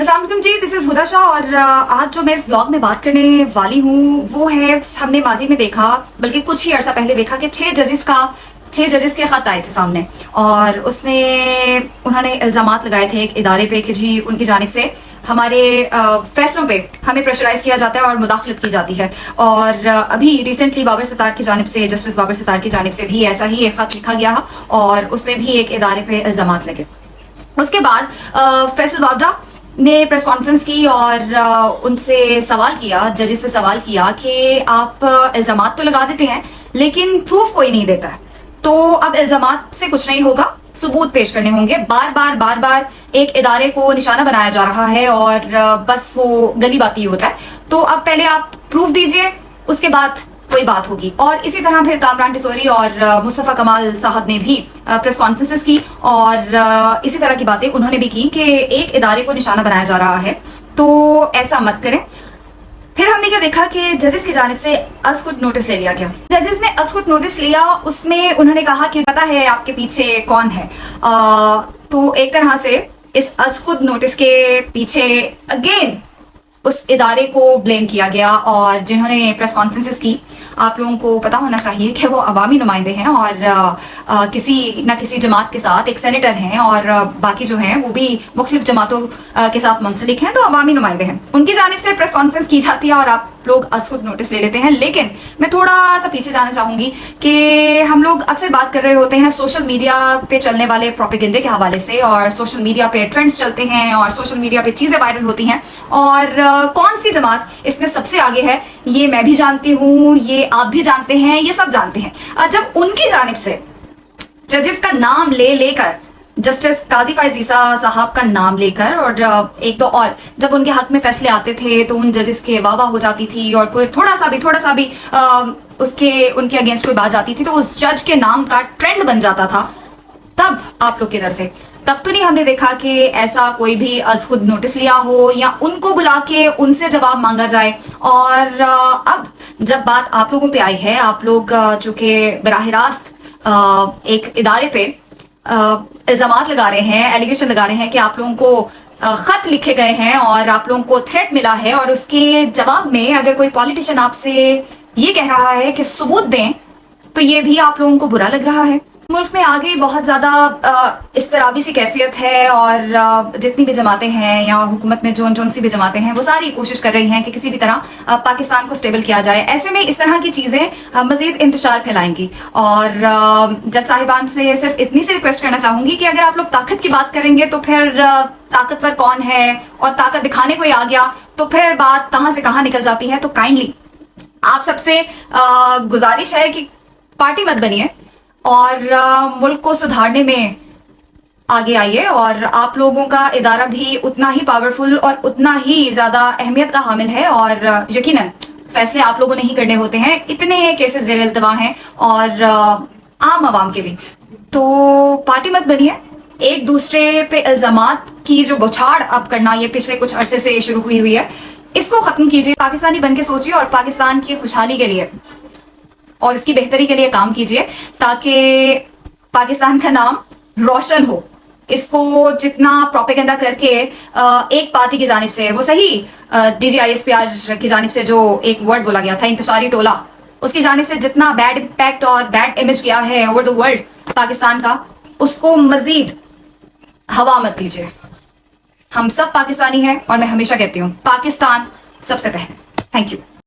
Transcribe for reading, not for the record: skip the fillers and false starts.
अस्सलाम वालेकुम जी, this is हुदा शाह और आज जो मैं इस ब्लॉग में बात करने वाली हूँ वो है, हमने माजी में देखा, बल्कि कुछ ही अर्सा पहले देखा कि 6 जजेस के खत आए थे सामने और उसमें उन्होंने इल्जामात लगाए थे एक इदारे पे कि जी उनकी जानिब से हमारे फैसलों पे हमें प्रेशराइज किया जाता है और मुदाखलत की जाती है। और अभी रिसेंटली बाबर सत्तार की जानिब से, जस्टिस बाबर सत्तार की जानिब से भी ऐसा ही एक खत लिखा गया और उसमें भी एक इदारे पे इल्जामात लगे। उसके बाद फैसल बाबरा ने प्रेस कॉन्फ्रेंस की और उनसे सवाल किया, जजेस से सवाल किया कि आप इल्जामात तो लगा देते हैं लेकिन प्रूफ कोई नहीं देता है, तो अब इल्जामात से कुछ नहीं होगा, सबूत पेश करने होंगे। बार बार एक इदारे को निशाना बनाया जा रहा है और बस वो गली बाती होता है। तो अब पहले आप प्रूफ दीजिए, उसके बाद कोई बात होगी। और इसी तरह फिर कामरान टिसोरी और मुस्तफा कमाल साहब ने भी प्रेस कॉन्फ्रेंसेस की और इसी तरह की बातें उन्होंने भी की कि एक इदारे को निशाना बनाया जा रहा है, तो ऐसा मत करें। फिर हमने क्या देखा कि जजेस की जानिब से अज़ नोटिस ले लिया गया। जजेस ने अज़ नोटिस लिया, उसमें उन्होंने कहा कि पता है आपके पीछे कौन है। तो एक तरह से इस अज़ नोटिस के पीछे अगेन उस इदारे को ब्लेम किया गया और जिन्होंने प्रेस कॉन्फ्रेंसेस की, आप लोगों को पता होना चाहिए कि वो अवामी नुमाइंदे हैं और किसी न किसी जमात के साथ, एक सेनेटर हैं और बाकी जो हैं वो भी मुख्तलिफ जमातों के साथ मुंसलिक हैं, तो अवामी नुमाइंदे हैं। उनकी जानिब से प्रेस कॉन्फ्रेंस की जाती है और आप लोग खुद नोटिस ले लेते हैं। लेकिन मैं थोड़ा सा पीछे जाना चाहूंगी कि हम लोग अक्सर बात कर रहे होते हैं सोशल मीडिया पे चलने वाले प्रोपेगेंडे के हवाले से, और सोशल मीडिया पे ट्रेंड्स चलते हैं और सोशल मीडिया पे चीजें वायरल होती हैं और कौन सी जमात इसमें सबसे आगे है ये मैं भी जानती हूँ, ये आप भी जानते हैं, ये सब जानते हैं। जब उनकी जानिब से जजेस का नाम लेकर, जस्टिस काजी फाइज ईसा साहब का नाम लेकर और एक दो और जब उनके हक में फैसले आते थे तो उन जजेस के वाह हो जाती थी और कोई थोड़ा सा भी उनके अगेंस्ट कोई बात जाती थी तो उस जज के नाम का ट्रेंड बन जाता था। तब आप लोग किधर थे? तब तो नहीं हमने देखा कि ऐसा कोई भी खुद नोटिस लिया हो या उनको बुला के उनसे जवाब मांगा जाए। और अब जब बात आप लोगों पे आई है, आप लोग चूंकि बराह रास्त एक इदारे पे इल्जामात लगा रहे हैं, एलिगेशन लगा रहे हैं कि आप लोगों को खत लिखे गए हैं और आप लोगों को थ्रेट मिला है, और उसके जवाब में अगर कोई पॉलिटिशियन आपसे ये कह रहा है कि सबूत दें, तो ये भी आप लोगों को बुरा लग रहा है। मुल्क में आगे बहुत ज्यादा इस्तराबी सी कैफियत है और जितनी भी जमातें हैं या हुकूमत में जोन सी भी जमातें हैं वो सारी कोशिश कर रही हैं कि किसी भी तरह पाकिस्तान को स्टेबल किया जाए। ऐसे में इस तरह की चीजें मजीद इंतशार फैलाएंगी और जज साहिबान से सिर्फ इतनी सी रिक्वेस्ट करना चाहूंगी कि अगर आप लोग ताकत की बात करेंगे तो फिर ताकतवर कौन है और ताकत दिखाने कोई आ गया तो फिर बात कहां से कहां निकल जाती है। तो काइंडली आप सबसे गुजारिश है कि पार्टी मत बनिए और मुल्क को सुधारने में आगे आइए, और आप लोगों का इदारा भी उतना ही पावरफुल और उतना ही ज्यादा अहमियत का हामिल है और यकीनन फैसले आप लोगों ने ही करने होते हैं। इतने केसेस ज़ेर इल्तवा हैं और आम आवाम के भी, तो पार्टी मत बनिए। एक दूसरे पे इल्जामात की जो बौछार अब करना ये पिछले कुछ अरसे से शुरू हुई है, इसको खत्म कीजिए। पाकिस्तानी बन के सोचिए और पाकिस्तान की खुशहाली के लिए और इसकी बेहतरी के लिए काम कीजिए ताकि पाकिस्तान का नाम रोशन हो। इसको जितना प्रोपेगेंडा करके एक पार्टी की जानिब से, वो सही DGISPR की जानिब से जो एक वर्ड बोला गया था इंतशारी टोला, उसकी जानिब से जितना बैड इम्पैक्ट और बैड इमेज किया है ओवर द वर्ल्ड पाकिस्तान का, उसको मजीद हवा मत दीजिए। हम सब पाकिस्तानी हैं और मैं हमेशा कहती हूँ पाकिस्तान सबसे पहले। Thank you.